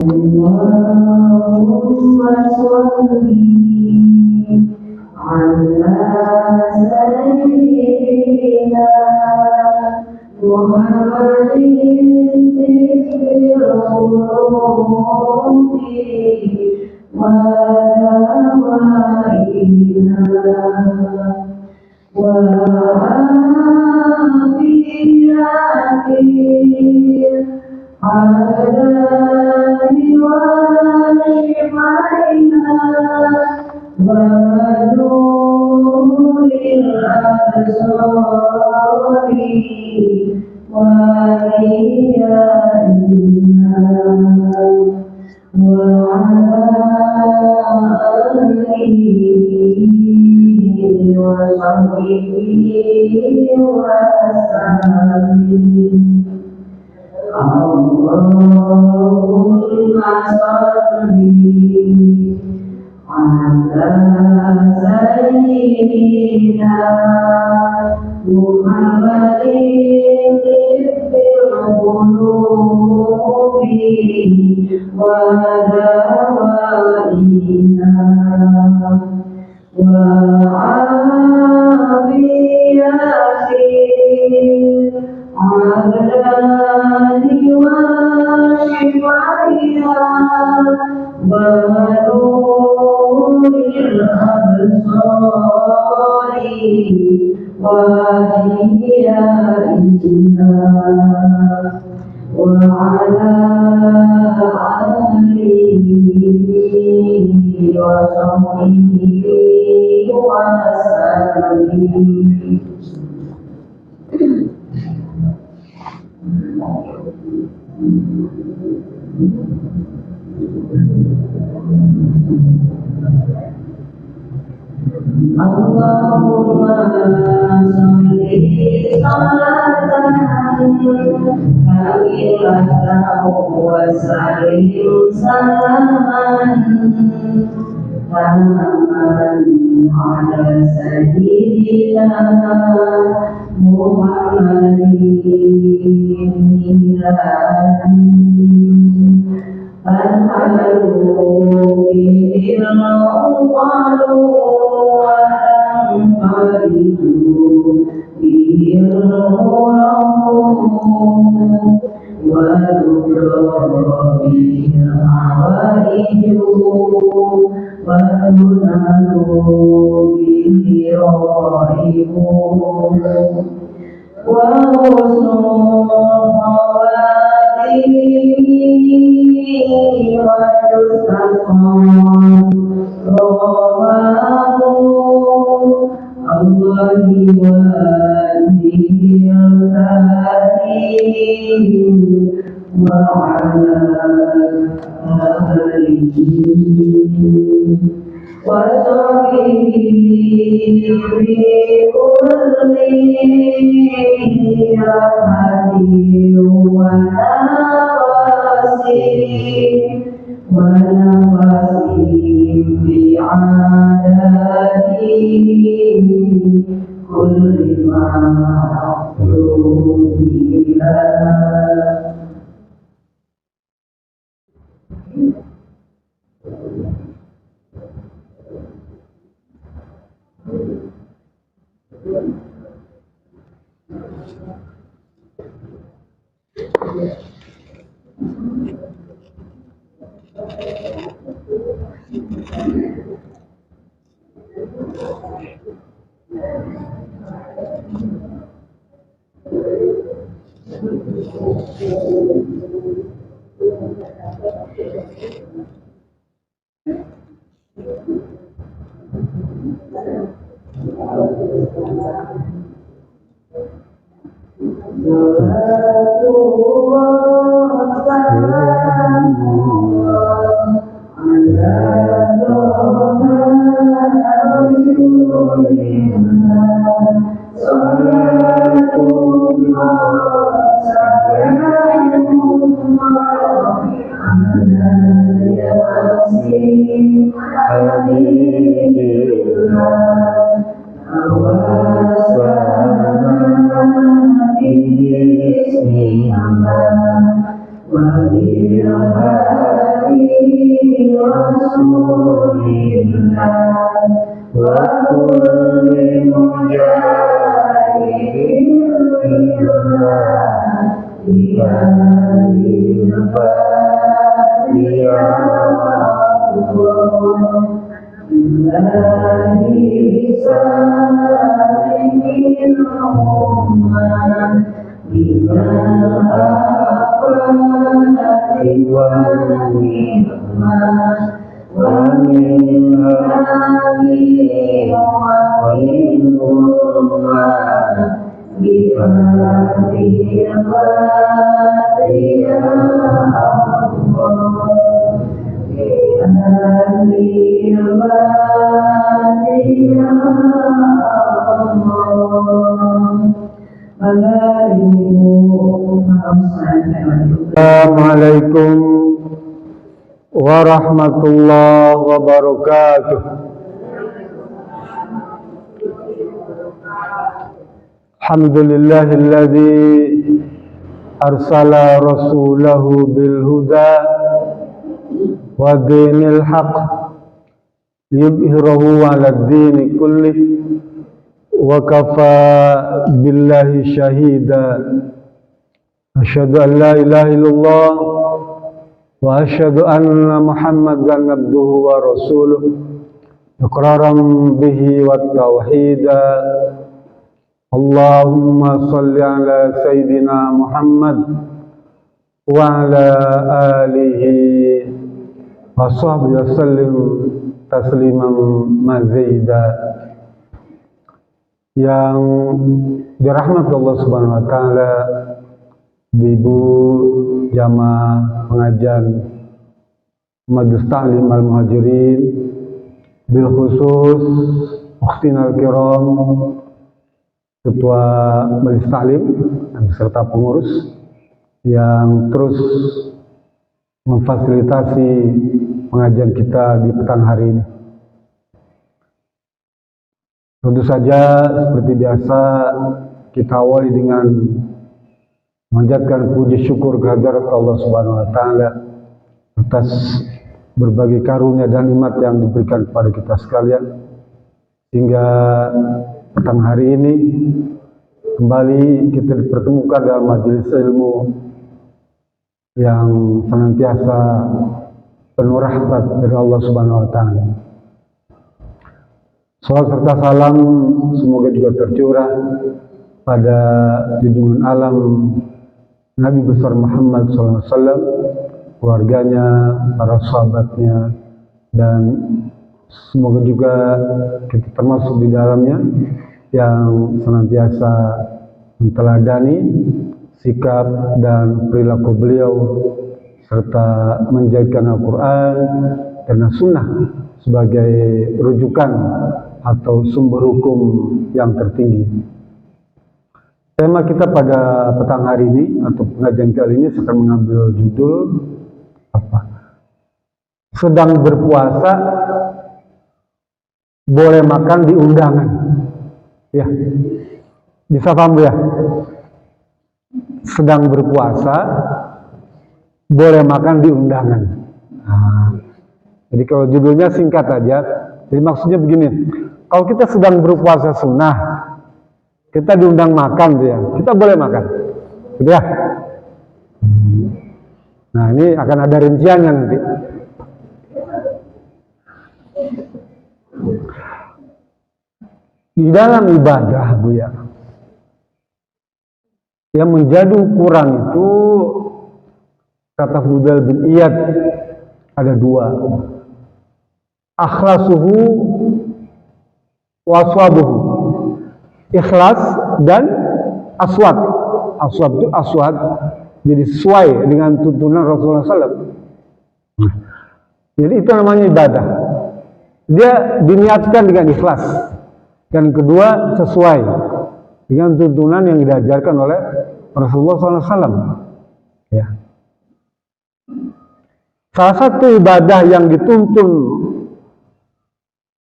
اللهم صل على سيدنا محمد القلوب ودوائنا وعافيته على وشفعنا ونور الأبصار وإيائنا وعلى آله وصحبه وسلم. اللهم صل على سيدنا محمد القلوب ودوائنا وعافيته عبدان وشفعنا ونور الأبصار وضيائنا وعلى آله وصحبه وسلم. Allahumma salli salatan kamilatan wa sallim salaman taman ala sayyidina Muhammadin Wa وكل مجاهد يا Assalamualaikum warahmatullahi wabarakatuh. Alhamdulillahilladzi arsala rasulahu bil huda wa dinil haqq liyudhhirahu 'alad dini kullih wa kafa billahi syahida. Asyhadu an la ilaha illallah wa asyhadu anna Muhammadan abduhu wa rasuluh iqraran bihi wat tauhida. Allahumma salli ala sayyidina Muhammad wa ala alihi wa sahbihi wa sallim tasliman mazida. Yang dirahmati Allah Subhanahu wa taala, ibu jamaah pengajian Majelis Ta'lim Al-Muhajirin, bil khusus ukhtina al-kiram, ketua Majelis Ta'lim beserta pengurus yang terus memfasilitasi pengajian kita di petang hari ini. Tentu saja seperti biasa kita awali dengan memanjatkan puji syukur kehadirat Allah Subhanahu wa taala atas berbagai karunia dan nikmat yang diberikan kepada kita sekalian, sehingga petang hari ini kembali kita dipertemukan dalam majelis ilmu yang senantiasa penuh rahmat dari Allah Subhanahu wa taala. Salam serta salam semoga juga tercurah pada junjungan alam Nabi besar Muhammad SAW, keluarganya, para sahabatnya, dan semoga juga kita termasuk di dalamnya yang senantiasa menteladani sikap dan perilaku beliau serta menjadikan Al-Quran dan Sunnah sebagai rujukan atau sumber hukum yang tertinggi. Tema kita pada petang hari ini atau pengajian kali ini akan mengambil judul apa? Sedang berpuasa boleh makan di undangan. Ya, bisa paham ya? Sedang berpuasa boleh makan di undangan. Nah, jadi kalau judulnya singkat aja, jadi maksudnya begini. Kalau kita sedang berpuasa sunnah, kita diundang makan, ya, kita boleh makan, gitu ya. Nah, ini akan ada rinciannya nanti. Di dalam ibadah, Bu ya, yang menjadi ukuran itu kata Fudal bin Iyad ada dua, akhlasuhu waswabuhu, ikhlas dan aswad. Aswad itu aswad, jadi sesuai dengan tuntunan Rasulullah SAW. Jadi itu namanya ibadah. Dia diniatkan dengan ikhlas. Dan kedua, sesuai dengan tuntunan yang diajarkan oleh Rasulullah SAW. Ya. Salah satu ibadah yang dituntun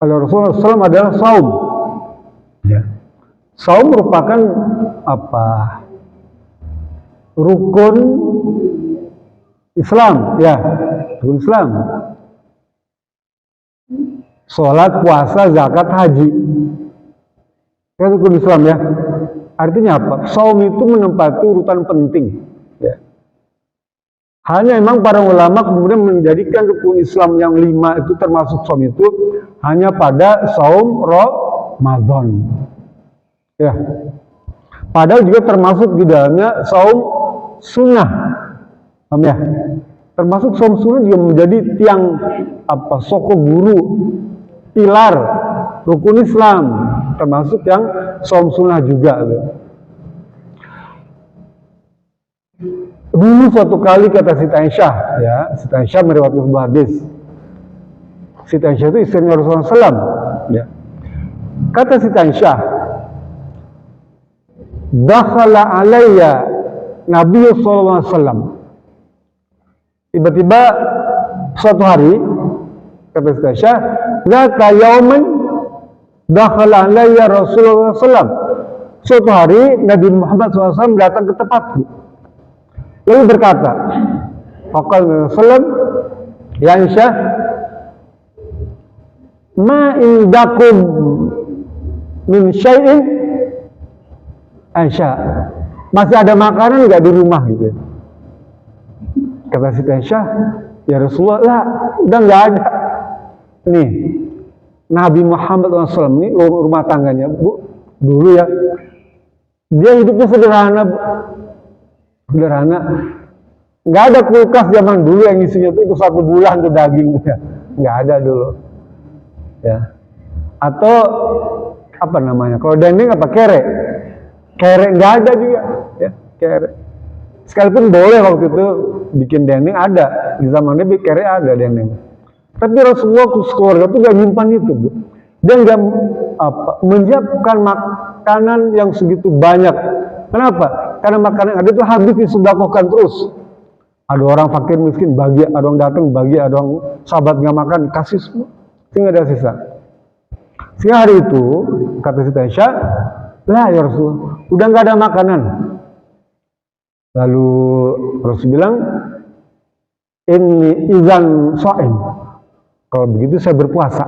oleh Rasulullah SAW adalah saum. Ya. Saum merupakan apa? Rukun Islam, ya, rukun Islam. sholat, puasa, zakat, haji. Itu rukun Islam ya. Artinya apa? Saum itu menempati urutan penting. Ya. Hanya memang para ulama kemudian menjadikan rukun Islam yang 5 itu termasuk saum itu hanya pada saum Ramadan. Ya. Padahal juga termasuk di dalamnya saum sunnah. Paham ya? Termasuk saum sunnah juga menjadi tiang soko guru, pilar rukun Islam, termasuk yang saum sunnah juga. Dulu suatu kali kata Siti Aisyah, ya, Siti Aisyah meriwayatkan sebuah hadis. Siti Aisyah itu istrinya Rasulullah SAW. Ya. Kata Siti Aisyah, dakhala alayya Nabi sallallahu alaihi wasallam. Tiba-tiba suatu hari kata Siti Aisyah, "Zaka yauman dakhala alayya Rasulullah sallallahu." Suatu hari Nabi Muhammad SAW datang ke tempatku. Lalu berkata, faqala sallam, "Ya Aisyah, ma indakum min syai'in?" Aisyah, masih ada makanan nggak di rumah gitu? Kata Siti Aisyah, ya Rasulullah, lah, udah nggak ada. Nih, Nabi Muhammad SAW ini rumah tangganya, Bu, dulu ya, dia hidupnya sederhana, Bu. Sederhana. Nggak ada kulkas zaman dulu yang isinya itu 1 bulan tuh dagingnya, nggak ada dulu. Ya. Atau apa namanya? Kalau dendeng apa kere? Kere nggak ada juga, ya, kere. Sekalipun boleh waktu itu bikin dendeng ada, di zaman Nabi kere ada dendeng. Tapi Rasulullah keluarga tuh nggak nyimpan itu, Bu. Dia nggak menyiapkan makanan yang segitu banyak. Kenapa? Karena makanan yang ada itu habis disedekahkan terus. Ada orang fakir miskin bagi, ada orang datang bagi, ada orang sahabat nggak makan kasih semua, sehingga ada sisa. Sehingga hari itu kata Siti Aisyah, lah ya Rasul, udah nggak ada makanan. Lalu Rasul bilang, ini izan shaim. Kalau begitu saya berpuasa.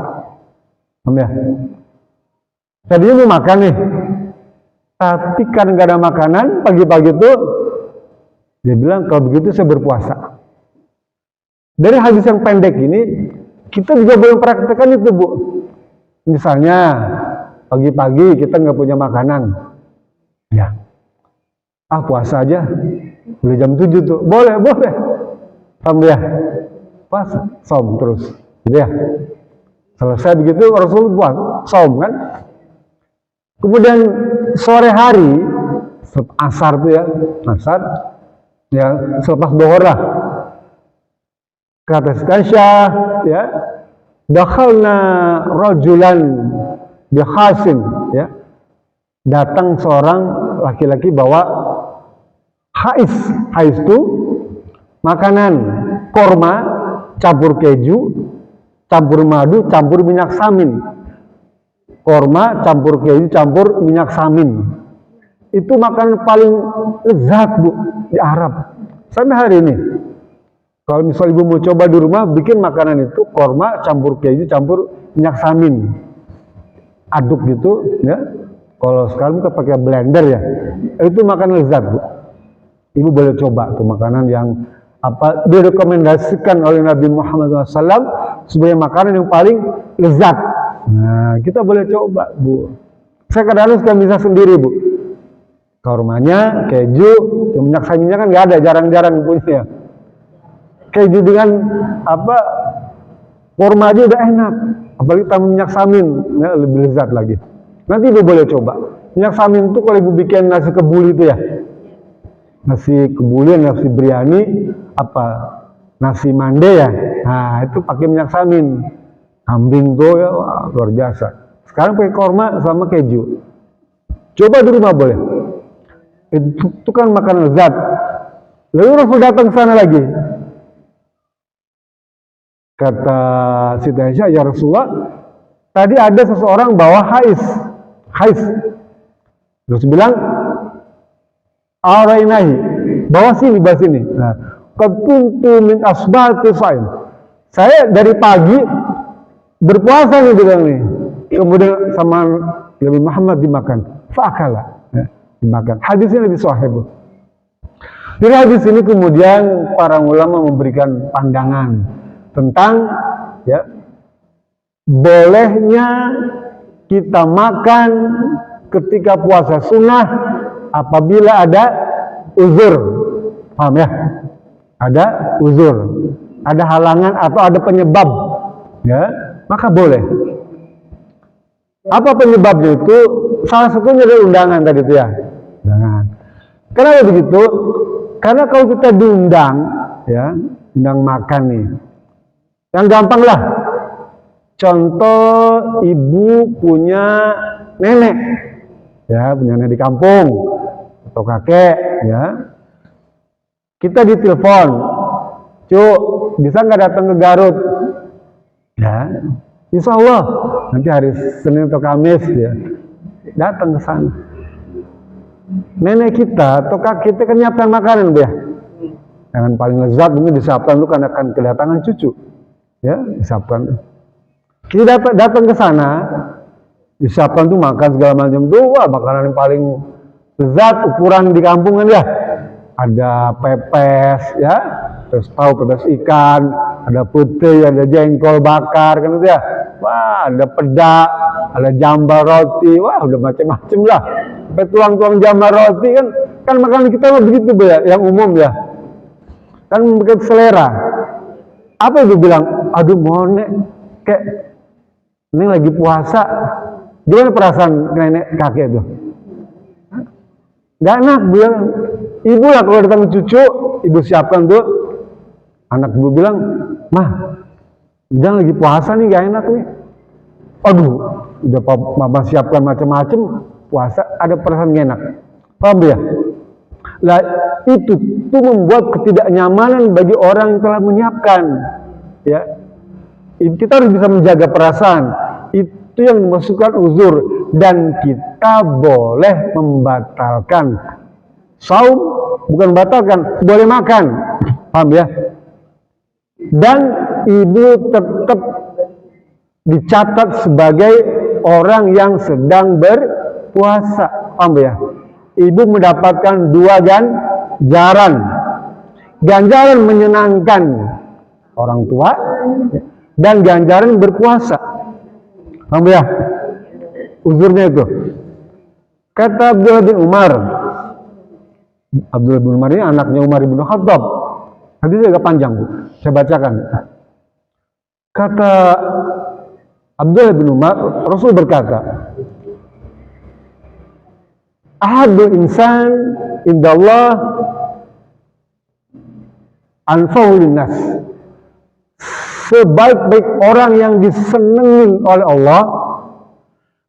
Paham ya? Tadinya mau makan nih, tapi karena nggak ada makanan pagi-pagi itu, dia bilang kalau begitu saya berpuasa. Dari hadis yang pendek ini, kita juga belum praktekkan itu, Bu. Misalnya pagi-pagi kita nggak punya makanan, ya, puasa aja, udah jam 7 tuh, boleh, paham ya, puasa, saum terus, gitu ya. Selesai begitu Rasul buat saum kan. Kemudian sore hari, asar tuh ya, asar, ya selepas dohor lah, kata Siti Aisyah, ya, dakhalna rajulan bikhasin, ya, datang seorang laki-laki bawa hais itu makanan korma campur keju, campur madu, campur minyak samin. Korma campur keju, campur minyak samin. Itu makanan paling lezat, Bu, di Arab. Sampai hari ini. Kalau misal ibu mau coba di rumah, bikin makanan itu korma campur keju, campur minyak samin. Aduk gitu, ya. Kalau sekarang kita pakai blender ya. Itu makanan lezat, Bu. Ibu boleh coba tuh makanan yang direkomendasikan oleh Nabi Muhammad SAW sebagai makanan yang paling lezat. Nah, kita boleh coba, Bu. Saya kadang-kadang suka bisa sendiri, Bu. Kormanya, keju, minyak saminnya kan nggak ada, jarang-jarang punya. Keju dengan korma aja udah enak. Apalagi tambah minyak samin, ya, lebih lezat lagi. Nanti Ibu boleh coba. Minyak samin itu kalau Ibu bikin nasi kebuli itu ya. Nasi kebuli, nasi biryani, nasi mande ya. Nah, itu pakai minyak samin. Kambing tuh ya, wah, luar biasa. Sekarang pakai korma sama keju. Coba di rumah boleh. Itu kan makanan lezat. Lalu Rasul datang ke sana lagi. Kata Siti Aisyah, ya Rasulullah, tadi ada seseorang bawa hais. Rasul bilang, arainahi, bawa sini. Nah, kuntu min asbati shaim. Saya dari pagi berpuasa nih bilang nih, kemudian sama Nabi Muhammad dimakan, fa'akala, ya, dimakan. Hadisnya lebih sahih. Dari hadis ini kemudian para ulama memberikan pandangan tentang ya bolehnya kita makan ketika puasa sunnah apabila ada uzur, paham ya? Ada uzur, ada halangan atau ada penyebab, ya maka boleh. Apa penyebabnya itu? Salah satunya adalah undangan tadi itu ya, undangan. Kenapa begitu? Karena kalau kita diundang, ya, undang makan nih, yang gampang lah. Contoh ibu punya nenek, ya punya nenek di kampung atau kakek, ya. Kita ditelepon, Cuk, bisa nggak datang ke Garut? Ya, insya Allah nanti hari Senin atau Kamis ya datang ke sana. Nenek kita atau kakek kita kan nyiapkan makanan ya, yang paling lezat mungkin disiapkan itu karena akan kedatangan cucu, ya disiapkan. Kita datang ke sana, disiapkan tuh makan segala macam tuh, wah makanan yang paling lezat ukuran di kampung kan ya. Ada pepes ya, terus tahu pepes ikan, ada putih, ada jengkol bakar kan itu ya. Wah, ada peda, ada jambal roti, wah udah macam-macam lah. Sampai tuang-tuang jambal roti kan makanan kita mah begitu ya, yang umum ya. Kan bikin selera. Apa itu bilang? Aduh monek, kayak ini lagi puasa. Gimana perasaan nenek kakek itu? Gak enak bilang. Ibu lah kalau datang cucu, ibu siapkan tuh. Anak ibu bilang, mah, jangan lagi puasa nih, gak enak nih. Aduh, udah mama siapkan macam-macam, puasa ada perasaan gak enak. Paham ya? Lah itu membuat ketidaknyamanan bagi orang yang telah menyiapkan. Ya, kita harus bisa menjaga perasaan. Itu yang dimasukkan uzur dan kita boleh membatalkan saum, bukan batalkan, boleh makan, paham ya? Dan ibu tetap dicatat sebagai orang yang sedang berpuasa, paham ya? Ibu mendapatkan 2 ganjaran, ganjaran menyenangkan orang tua dan ganjaran berpuasa, paham ya? Uzurnya itu. Kata Abdullah bin Umar. Abdullah bin Umar ini anaknya Umar bin Khattab. Hadisnya agak panjang, Bu. Saya bacakan. Kata Abdullah bin Umar, Rasul berkata, ahadul insan indallah anfa'u linnas. Sebaik-baik orang yang disenangi oleh Allah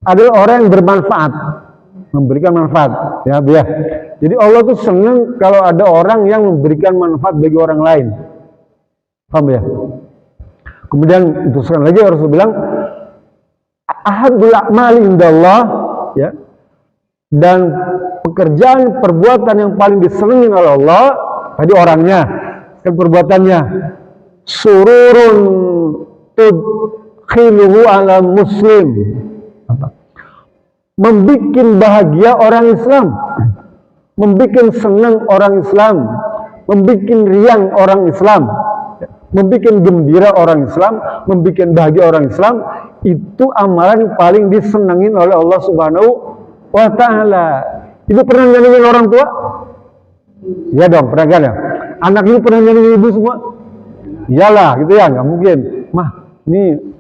adalah orang yang bermanfaat, memberikan manfaat, ya, Bu ya. Jadi Allah tuh senang kalau ada orang yang memberikan manfaat bagi orang lain. Paham ya? Kemudian itu sekali lagi Rasul bilang, ahadul a'mali indallah, ya. Dan pekerjaan perbuatan yang paling disenangi oleh Allah, tadi orangnya, kan perbuatannya, sururun tudkhiluhu ala muslim. Apa? Membikin bahagia orang Islam, membikin senang orang Islam, membikin riang orang Islam, membikin gembira orang Islam, membikin bahagia orang Islam, itu amalan yang paling disenangin oleh Allah Subhanahu wa ta'ala. Ibu pernah nyenengin orang tua? Ya dong, pernah kan ya? Anak ibu pernah nyenengin ibu semua? Iyalah, gitu ya, nggak mungkin. Mah, ini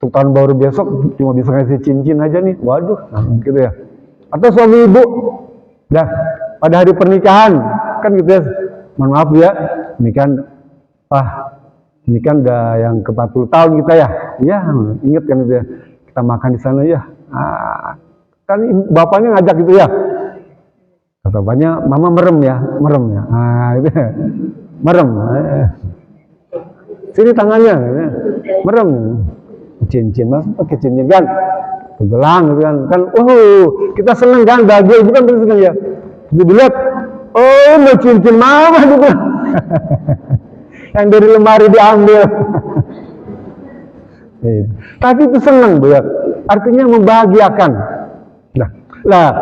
untuk tahun baru besok cuma bisa ngasih cincin aja nih, waduh, nah, gitu ya. Atau suami ibu, dah pada hari pernikahan, kan gitu ya, mohon maaf ya, ini kan, ini kan udah yang ke 40 tahun kita ya, ya inget kan gitu ya, kita makan di sana ya, kan bapaknya ngajak gitu ya, kata bapaknya, mama merem ya, gitu ya. Merem, sini tangannya, merem, cincin mas, pakai cincin kan, gelang gitu kan, kita seneng kan, bahagia bukan terus seneng ya, dilihat, oh mau cincin mama gitu, yang dari lemari diambil, Tapi itu senang, Bu ya. Artinya membahagiakan. Nah,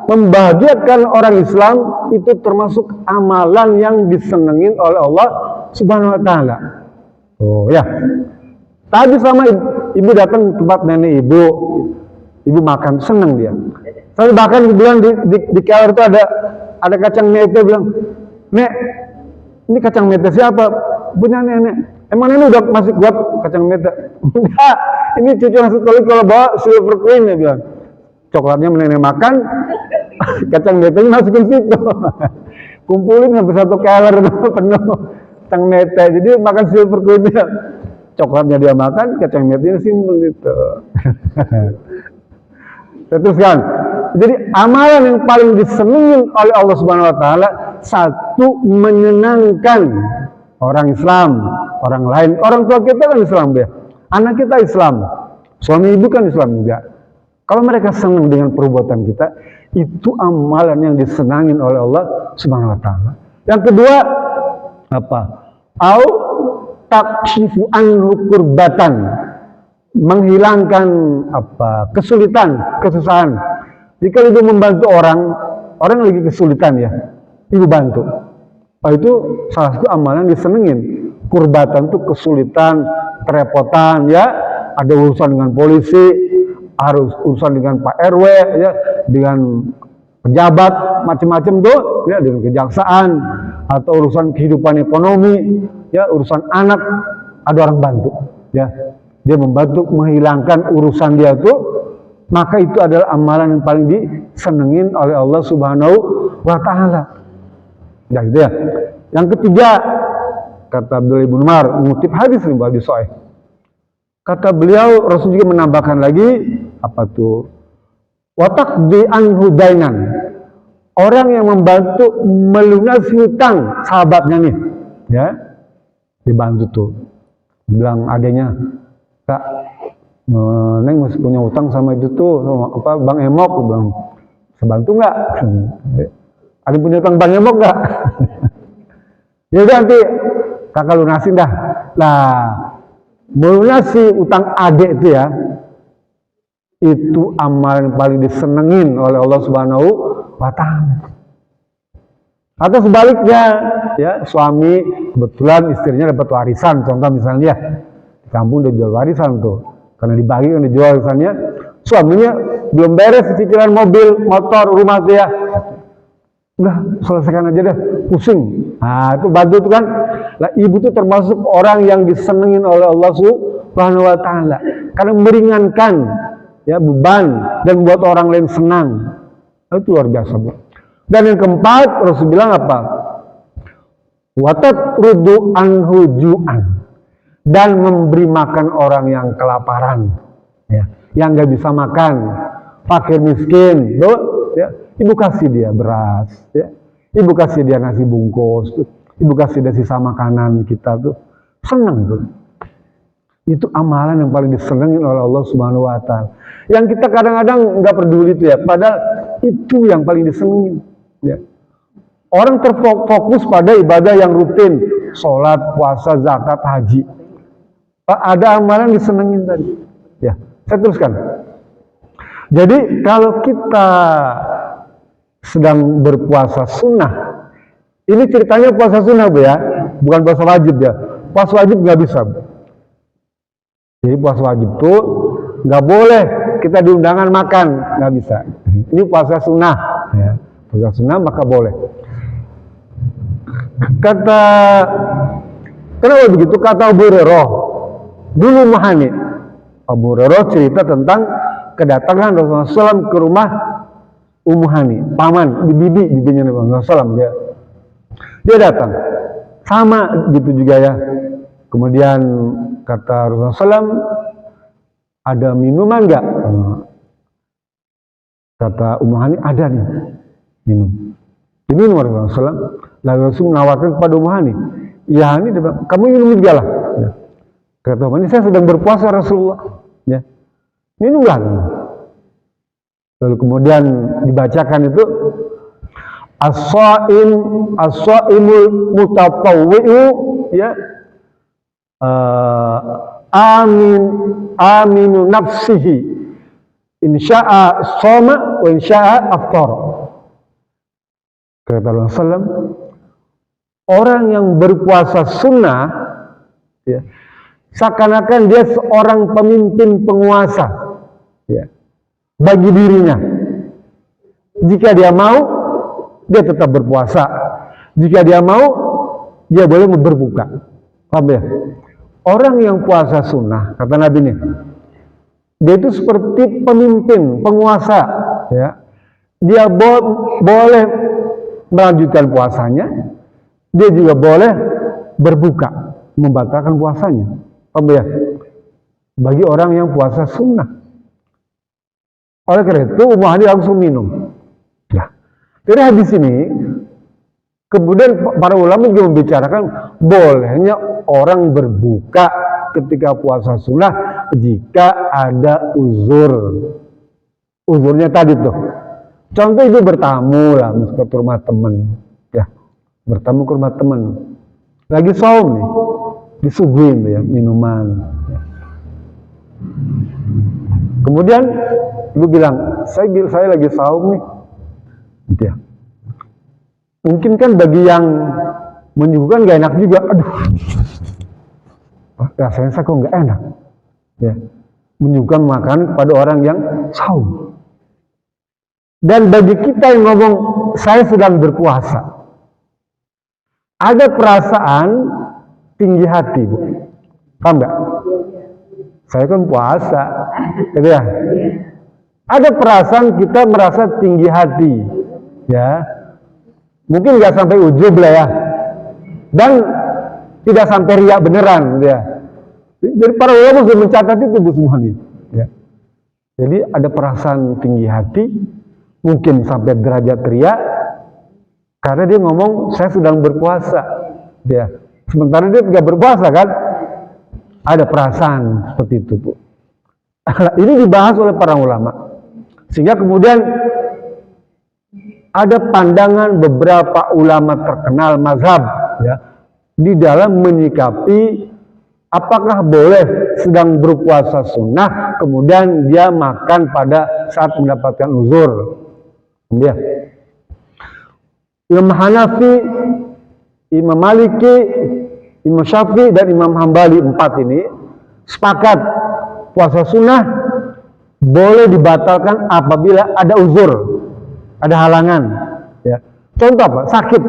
membahagiakan orang Islam itu termasuk amalan yang disenengin oleh Allah Subhanahu wa taala. Oh ya. Tadi sama ibu datang ke tempat nenek ibu makan, seneng dia. Saya bahkan bilang di kewer itu ada kacang mete, bilang, "Nek, ini kacang mete siapa?" "Punya nenek." "Emang nenek udah masih kuat kacang mete?" "Enggak, ini cucu nasi tolik kalau bawa silver queen," dia bilang. Coklatnya nenek makan, kacang metenya masukin situ. Kumpulin sampai 1 kewer penuh kacang mete. Jadi makan silver queen-nya. Coklatnya dia makan, kacang metenya simpel gitu. Teruskan. Jadi amalan yang paling disenangi oleh Allah Subhanahu wa taala, satu, menyenangkan orang Islam, orang lain. Orang tua kita kan Islam ya. Anak kita Islam. Suami ibu kan Islam juga. Kalau mereka senang dengan perbuatan kita, itu amalan yang disenangin oleh Allah Subhanahu wa taala. Yang kedua, apa? Au takshifu anhu kurbatan. Menghilangkan apa? Kesulitan, kesusahan. Jika ibu membantu orang lagi kesulitan ya, ibu bantu. Itu salah satu amalan disenengin. Kurbatan itu kesulitan, kerepotan ya, ada urusan dengan polisi, harus urusan dengan Pak RW ya, dengan pejabat macam-macam tuh ya, dengan kejaksaan, atau urusan kehidupan ekonomi ya, urusan anak, ada orang bantu ya, dia membantu menghilangkan urusan dia tuh, maka itu adalah amalan yang paling disenengin oleh Allah Subhanahu wa taala. Ya gitu ya. Yang ketiga, kata Abdullah bin Umar mengutip hadis ini hadis sahih. Kata beliau, Rasul juga menambahkan lagi, apa tuh? Wataqdi anhu dainan. Orang yang membantu melunasi hutang sahabatnya nih, ya. Dibantu tuh. Bilang adanya, "Kak, Neng masih punya hutang sama itu tuh, sama apa Bang Emok," bilang. "Sebantu nggak? Ada punya hutang Bang Emok nggak?" Ya udah nanti kakak lunasin dah. Lah, melunasi utang adik itu ya, itu amalan yang paling disenengin oleh Allah Subhanahu wa taala. Atau sebaliknya, ya, suami kebetulan istrinya dapat warisan, contoh misalnya di kampung udah jual warisan tuh, karena dibagi kan dijual warisannya, suaminya belum beres cicilan mobil, motor, rumah dia, udah selesaikan aja deh, pusing. Nah itu bantu tuh kan. Lah ibu tuh termasuk orang yang disenengin oleh Allah Subhanahu wa taala karena meringankan ya beban dan buat orang lain senang. Itu luar biasa, Bu. Dan yang keempat, Rasul bilang apa? Watat rudu anhu ju'an, dan memberi makan orang yang kelaparan, ya, yang nggak bisa makan, fakir miskin, tuh, ya, ibu kasih dia beras, ya, ibu kasih dia nasi bungkus, tuh, ibu kasih dia sisa makanan kita tuh, senang tuh. Itu amalan yang paling disenangi oleh Allah Subhanahu wa taala. Yang kita kadang-kadang nggak peduli itu ya, padahal itu yang paling disenangi. Ya. Orang terfokus pada ibadah yang rutin, sholat, puasa, zakat, haji. Ada amalan disenengin tadi. Ya, saya teruskan. Jadi kalau kita sedang berpuasa sunnah, ini ceritanya puasa sunnah, Bu ya, bukan puasa wajib ya. Puasa wajib nggak bisa, Bu. Jadi puasa wajib tuh nggak boleh kita di undangan makan, nggak bisa. Ini puasa sunnah, ya. Puasa sunnah maka boleh. Kenapa begitu? Kata Abu Hurairah dulu Mahani. Abu Hurairah cerita tentang kedatangan Rasulullah SAW ke rumah Ummu Hani, paman, bibinya Rasulullah SAW. Dia datang, sama gitu juga ya. Kemudian kata Rasulullah SAW, ada minuman nggak? Kata Ummu Hani, ada nih minum. Diminum Rasulullah SAW. Lalu Rasul menawarkan kepada Ummu Hani, ya Hani, kamu minum juga lah. Ya. Kata Ummu Hani, saya sedang berpuasa Rasulullah. Ya. Minumlah. Lalu kemudian dibacakan itu, as-shaimul mutatawwi'u, ya, amin aminu nafsihi insya'a shoma wa insya'a aftar. Kata Rasulullah SAW, orang yang berpuasa sunnah, ya, seakan-akan dia seorang pemimpin penguasa, ya, bagi dirinya. Jika dia mau, dia tetap berpuasa. Jika dia mau, dia boleh berbuka. Paham ya? Orang yang puasa sunnah, kata Nabi ini, dia itu seperti pemimpin, penguasa, ya. Dia boleh melanjutkan puasanya, dia juga boleh berbuka, membatalkan puasanya. Paham ya? Bagi orang yang puasa sunnah. Oleh karena itu, Ummu Hani langsung minum. Ya. Dari hadis ini, kemudian para ulama juga membicarakan bolehnya orang berbuka ketika puasa sunnah jika ada uzur. Uzurnya tadi tuh. Contoh itu bertamu lah, misalnya ke rumah teman. Ya, bertamu ke rumah teman. Lagi saum nih, disuguhin ya minuman. Ya. Kemudian ibu bilang, saya lagi saum nih. Gitu ya. Mungkin kan bagi yang menyuguhkan gak enak juga. Aduh, rasanya saya kok gak enak. Ya, menyuguhkan makanan kepada orang yang saum. Dan bagi kita yang ngomong, saya sedang berpuasa, ada perasaan tinggi hati, Bu. Paham gak? Saya kan puasa, gitu ya. Ada perasaan kita merasa tinggi hati, ya. Mungkin nggak sampai ujub lah ya, dan tidak sampai riak beneran, gitu ya. Jadi para ulama sudah mencatat itu Bu semuanya. Ya. Jadi ada perasaan tinggi hati, mungkin sampai derajat riak, karena dia ngomong saya sedang berpuasa, ya. Sementara dia tidak berpuasa kan, ada perasaan seperti itu Bu. Ini dibahas oleh para ulama, sehingga kemudian ada pandangan beberapa ulama terkenal mazhab, ya, di dalam menyikapi apakah boleh sedang berpuasa sunnah kemudian dia makan pada saat mendapatkan uzur. Ya. Imam Hanafi, Imam Maliki, Imam Syafi'i dan Imam Hambali, 4 ini sepakat puasa sunnah boleh dibatalkan apabila ada uzur, ada halangan. Ya. Contoh apa? Sakit.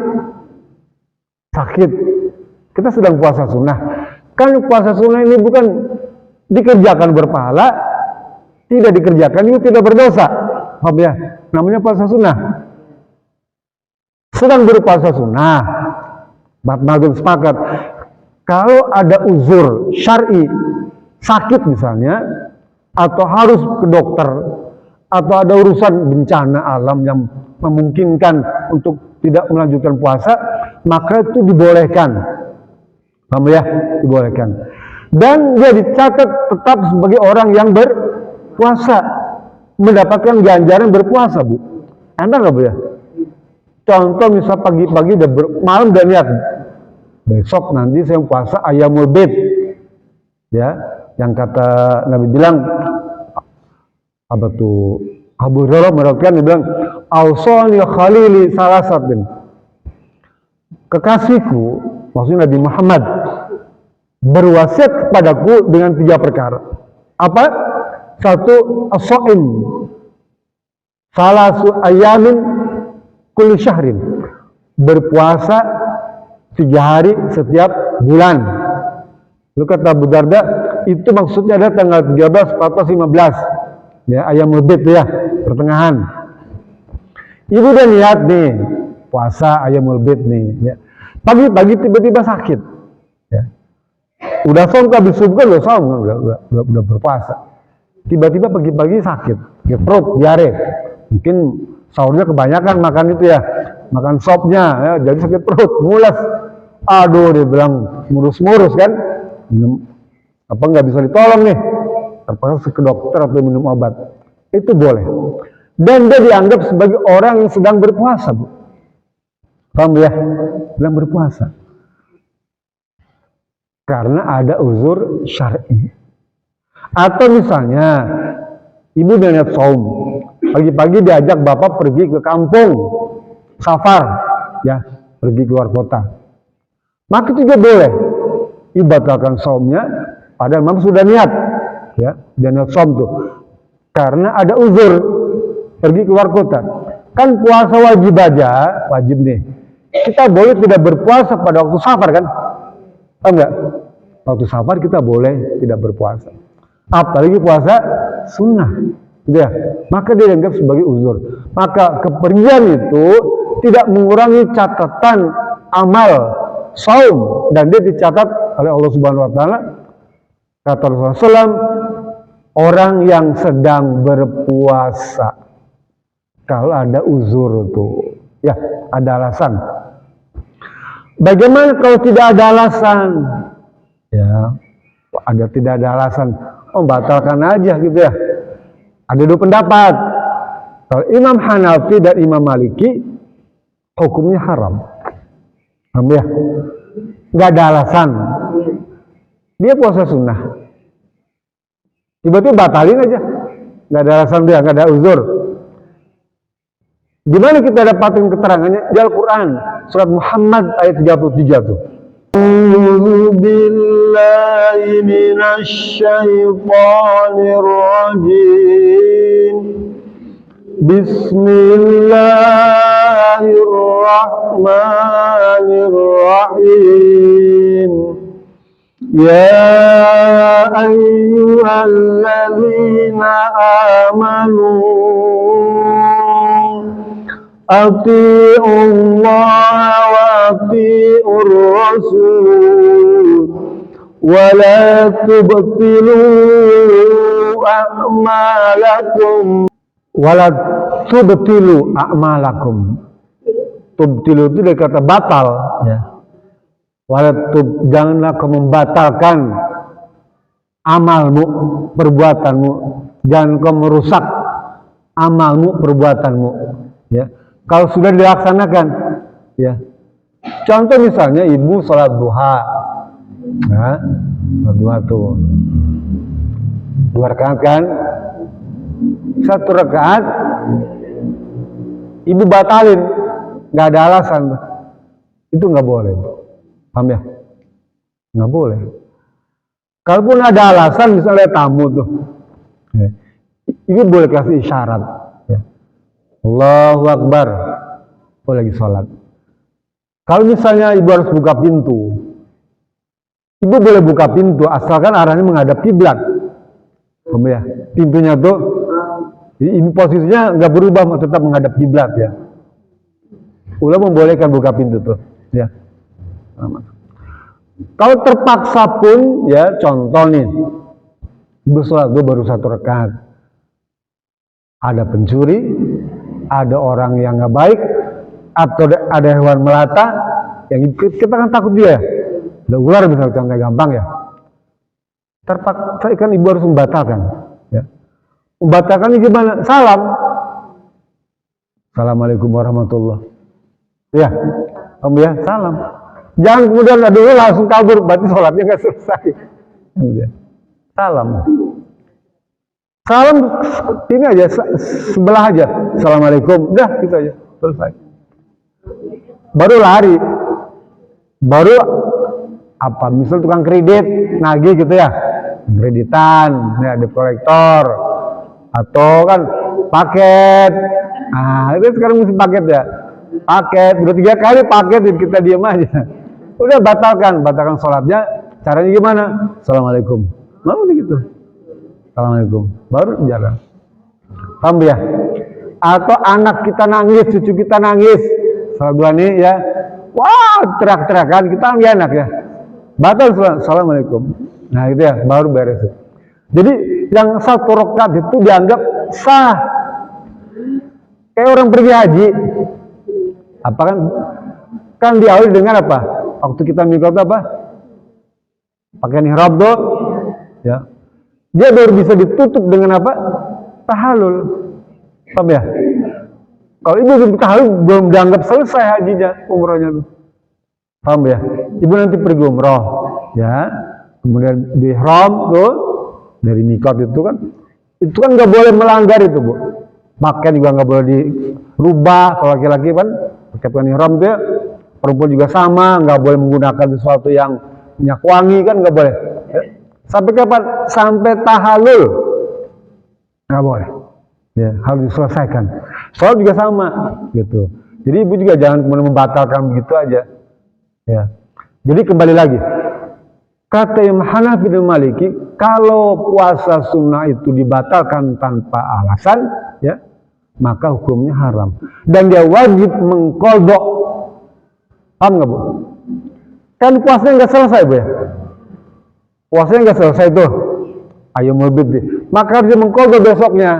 Kita sedang puasa sunnah. Kan puasa sunnah ini bukan dikerjakan berpahala, tidak dikerjakan itu tidak berdosa. Paham ya? Namanya puasa sunnah. Sedang berpuasa sunnah, mazhab sepakat. Kalau ada uzur syar'i, sakit misalnya, atau harus ke dokter, atau ada urusan bencana alam yang memungkinkan untuk tidak melanjutkan puasa, maka itu dibolehkan. Paham ya? Dibolehkan. Dan dia dicatat tetap sebagai orang yang berpuasa, mendapatkan ganjaran berpuasa, Bu. Enak nggak, Bu ya? Contoh misal pagi-pagi malam udah niat, besok nanti saya puasa ayamul bid, ya, yang kata Nabi bilang apa tuh, Abu Hurairah merawakan, dia bilang ausani khalili salasatin, kekasihku, maksudnya Nabi Muhammad, berwasiat kepadaku dengan 3 perkara. Apa? 1, as-shaim salasu ayamin kulli syahrin, berpuasa 3 hari setiap bulan. Lalu kata Abu Darda, itu maksudnya ada tanggal 13, 14, 15. Ya, ayamul bid ya, pertengahan. Ibu udah niat nih, puasa ayamul bid nih. Ya. Pagi-pagi tiba-tiba sakit. Ya. Udah saum habis subuh kan udah saum, udah berpuasa. Tiba-tiba pagi-pagi sakit, perut, diare. Mungkin sahurnya kebanyakan makan itu ya, makan sopnya, ya, jadi sakit perut, mules. Aduh, dia bilang murus-murus kan, minum apa nggak bisa ditolong nih, terpaksa ke dokter atau minum obat. Itu boleh. Dan dia dianggap sebagai orang yang sedang berpuasa, Bu. Paham ya? Sedang berpuasa. Karena ada uzur syar'i. Atau misalnya ibu udah niat saum, pagi-pagi diajak bapak pergi ke kampung, safar, ya, pergi keluar kota. Maka itu juga boleh. Ibu batalkan saumnya, padahal memang sudah niat, ya, dia niat saum tuh. Karena ada uzur, pergi keluar kota. Kan puasa wajib aja, wajib nih. Kita boleh tidak berpuasa pada waktu safar kan? Tahu nggak? Waktu safar kita boleh tidak berpuasa. Apalagi puasa sunnah, ya. Maka dia dianggap sebagai uzur. Maka kepergian itu tidak mengurangi catatan amal saum, dan dia dicatat oleh Allah Subhanahu Wa Taala. Kata Rasulullah SAW, orang yang sedang berpuasa, kalau ada uzur itu, ya, ada alasan. Bagaimana kalau tidak ada alasan? Ya, tidak ada alasan. Oh, batalkan aja gitu ya. Ada dua pendapat. Kalau Imam Hanafi dan Imam Maliki, hukumnya haram. Paham ya? Nggak ada alasan. Dia puasa sunnah. Tiba-tiba batalin aja. Nggak ada alasan dia, nggak ada uzur. Gimana kita dapatin keterangannya? Di Al-Quran, surat Muhammad ayat 33 tuh. A'udzu billahi minasy syaithanir rajim. Bismillahirrahmanirrahim. Ya ayyuhalladzina amanu ati'ullaha wa ati'ur rasul wa la tubtilu a'malakum wa la tubtilu a'malakum. Tubtilu itu dari kata batal, ya. Janganlah kamu membatalkan amalmu, perbuatanmu. Jangan kamu merusak amalmu, perbuatanmu, ya. Kalau sudah dilaksanakan, ya. Contoh misalnya ibu sholat duha, nah, sholat duha tuh 2 rakaat kan, 1 rakaat ibu batalin, nggak ada alasan, itu nggak boleh, paham ya? Nggak boleh. Kalaupun ada alasan, misalnya tamu tuh, ya, ibu boleh kasih isyarat, ya. Allahu Akbar, oh lagi sholat. Kalau misalnya ibu harus buka pintu, ibu boleh buka pintu asalkan arahnya menghadap kiblat, ya. Pintunya tuh, ibu posisinya nggak berubah, tetap menghadap kiblat, ya. Ulama membolehkan buka pintu tuh, ya. Kalau terpaksa pun, ya, contoh nih, ibu sholat gue baru 1 rakaat, ada pencuri, ada orang yang nggak baik, atau ada hewan melata, yang kita kan takut dia, ada ular misalnya, contohnya gampang ya. Terpaksa kan ibu harus membatalkan, ya. Membatalkan gimana? Salam, Assalamualaikum warahmatullahi, ya, ya, salam. Jangan kemudian aduh langsung kabur, berarti sholatnya nggak selesai. Salam. Salam ini aja, sebelah aja. Assalamualaikum, udah gitu aja, selesai. Baru lari, baru apa? Misal tukang kredit, nagih gitu ya, kreditan, ya, debt kolektor, atau kan paket. Nah, itu sekarang mesti paket ya, paket. Udah 3 kali paket, kita diam aja. Udah batalkan sholatnya. Caranya gimana? Assalamualaikum, mau gitu. Assalamualaikum, baru jalan. Paham ya? Atau anak kita nangis, cucu kita nangis, salat dua nih ya, wah teriak-teriakan, kita nggak enak ya, batal sholat. Assalamualaikum, nah itu ya, baru beres. Jadi yang 1 rakaat itu dianggap sah, kayak orang pergi haji, apa kan diawali dengan apa? Waktu kita mikot apa? Pakai ihram tuh, ya. Dia baru bisa ditutup dengan apa? Tahallul. Paham ya? Kalau ibu belum tahalul, belum dianggap selesai hajinya, umrohnya tuh. Paham ya? Ibu nanti pergi umroh, ya. Kemudian di ihram tuh, dari mikot itu kan nggak boleh melanggar itu, Bu. Pakaian juga nggak boleh dirubah. Kalau laki-laki kan pakaian ihram dia, perempuan juga sama, nggak boleh menggunakan sesuatu yang minyak wangi, kan nggak boleh. Sampai kapan? Sampai tahalul nggak boleh. Ya, harus diselesaikan. Sholat juga sama, gitu. Jadi ibu juga jangan kemudian membatalkan begitu aja. Ya. Jadi kembali lagi, kata Imam Hanafi dan Maliki, kalau puasa sunnah itu dibatalkan tanpa alasan, ya, maka hukumnya haram. Dan dia wajib mengqadha. Paham nggak, Bu? Kan puasanya nggak selesai, Bu, ya? Puasanya nggak selesai tuh. Ayo mulbid deh. Maka dia mengqadha besoknya.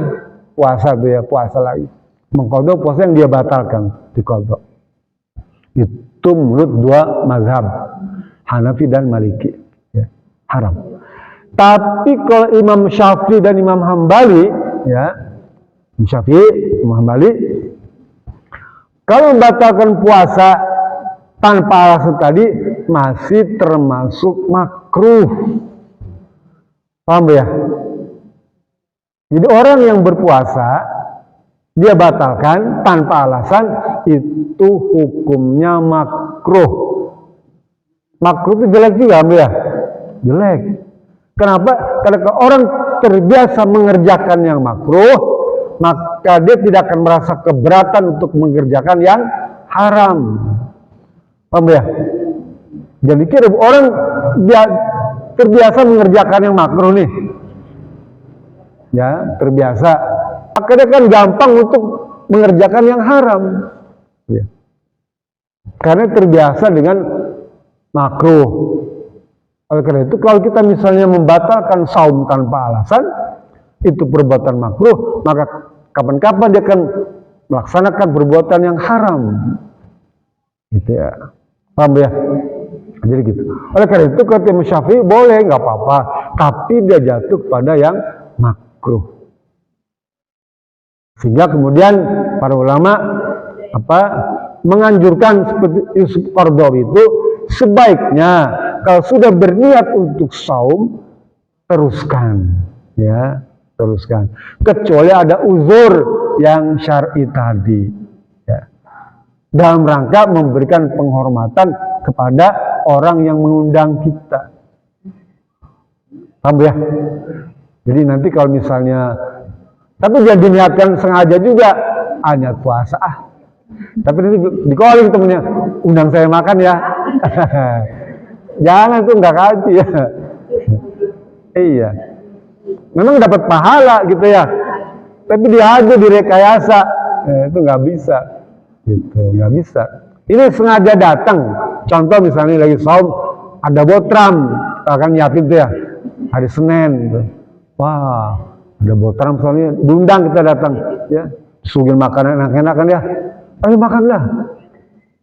Puasa tuh ya, puasa lagi. Mengqadha puasa yang dia batalkan, diqadha. Itu menurut dua mazhab, Hanafi dan Maliki, ya, haram. Tapi kalau Imam Syafi'i dan Imam Hambali, ya, Imam Syafi'i, Imam Hambali, kalau membatalkan puasa tanpa alasan tadi masih termasuk makruh. Paham ya? Jadi orang yang berpuasa dia batalkan tanpa alasan itu hukumnya makruh. Makruh itu jelek juga, ya? Jelek. Kenapa? Karena orang terbiasa mengerjakan yang makruh, maka dia tidak akan merasa keberatan untuk mengerjakan yang haram. Paham ya? Jadi kira orang dia terbiasa mengerjakan yang makruh nih, ya, terbiasa. Akhirnya kan gampang untuk mengerjakan yang haram, ya. Karena terbiasa dengan makruh. Oleh karena itu, kalau kita misalnya membatalkan saum tanpa alasan, itu perbuatan makruh, maka kapan-kapan dia akan melaksanakan perbuatan yang haram. Gitu ya. Paham ya? Jadi gitu. Oleh karena itu, kata Imam Syafi'i boleh, nggak apa-apa, tapi dia jatuh pada yang makruh. Sehingga kemudian para ulama menganjurkan seperti Yusuf Qaradawi itu sebaiknya kalau sudah berniat untuk saum teruskan, ya, teruskan. Kecuali ada uzur yang syar'i tadi, ya, dalam rangka memberikan penghormatan kepada orang yang mengundang kita. Paham ya? Jadi nanti kalau misalnya, tapi dia diniatkan sengaja juga, niat puasa, tapi nanti di calling temennya, undang saya makan ya. Jangan, itu nggak kaji ya. Iya, memang dapat pahala gitu ya, tapi dia aja direkayasa, itu nggak bisa, gitu, nggak bisa. Ini sengaja datang, contoh misalnya lagi saum, ada botram, akan nyiapin tuh ya, hari Senin, gitu. Wah, ada botram soalnya, diundang kita datang, ya, suguhin makanan enak-enak kan ya, ayo makanlah.